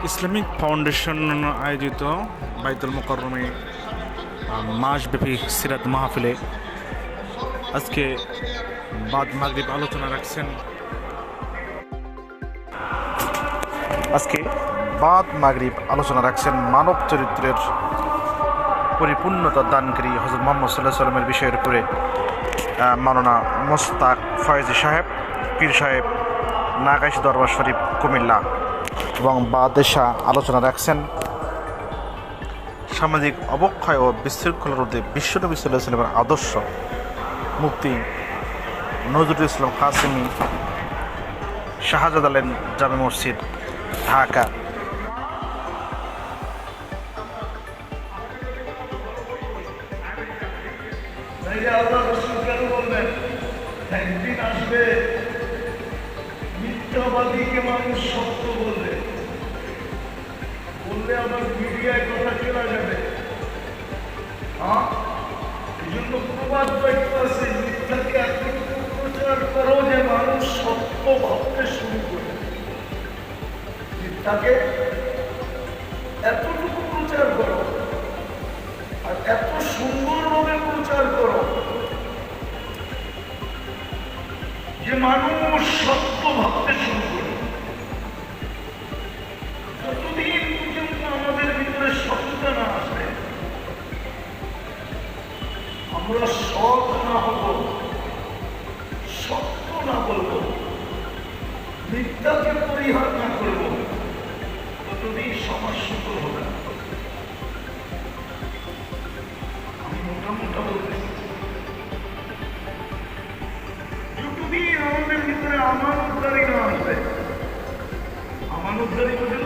Islamic foundation আয়োজিত বাইতুল মুকাররমে মাসব্যাপী সিরাত মাহফিলে আজকে বাদ মাগরিব আলোচনা রাখছেন। মানব চরিত্রের পরিপূর্ণতা দানকারী হযরত মুহাম্মদ সাল্লাল্লাহু আলাইহি সাল্লামের বিষয়ের উপরে মাওলানা মোস্তাক ফয়েজি সাহেব, পীর সাহেব, নাগাইশ দরবার শরীফ, কুমিল্লা এবং বাদেশা আলোচনা রাখছেন সামাজিক অবক্ষয় ও বিশৃঙ্খলা রোধে বিশ্বনবী সাল্লাল্লাহু আলাইহি সাল্লামের আদর্শ, মুফতি নজরুল ইসলাম কাসেমি, শাহজালাল জামে মসজিদ, ঢাকা। একদিন আসবে মিথ্যাবাদীকে মানুষ সত্য বলবে, আবার মিডিয়ায় কথা চলে যাবে। এই জন্য প্রবাদ বাক্য আছে, মিথ্যাকে এতটুকু প্রচার করো যে মানুষ সত্য ভাবতে শুরু করে। মিথ্যাকে এতটুকু প্রচার করো আর এত সুন্দরভাবে প্রচার করো যে মানুষ সত্য ভাবতে শুরু করে। যতদিন পর্যন্ত আমাদের ভিতরে সত্যতা না আসবে, আমরা সৎ না হব, সত্য না বলব, মিথ্যাকে পরিহার না করব, ততদিন সমাজ সুন্দর হবে না। আমি মোটা বলতেছি, যতদিন আমাদের ভিতরে আমানতদারি না আসবে, আমানতদারি বলতে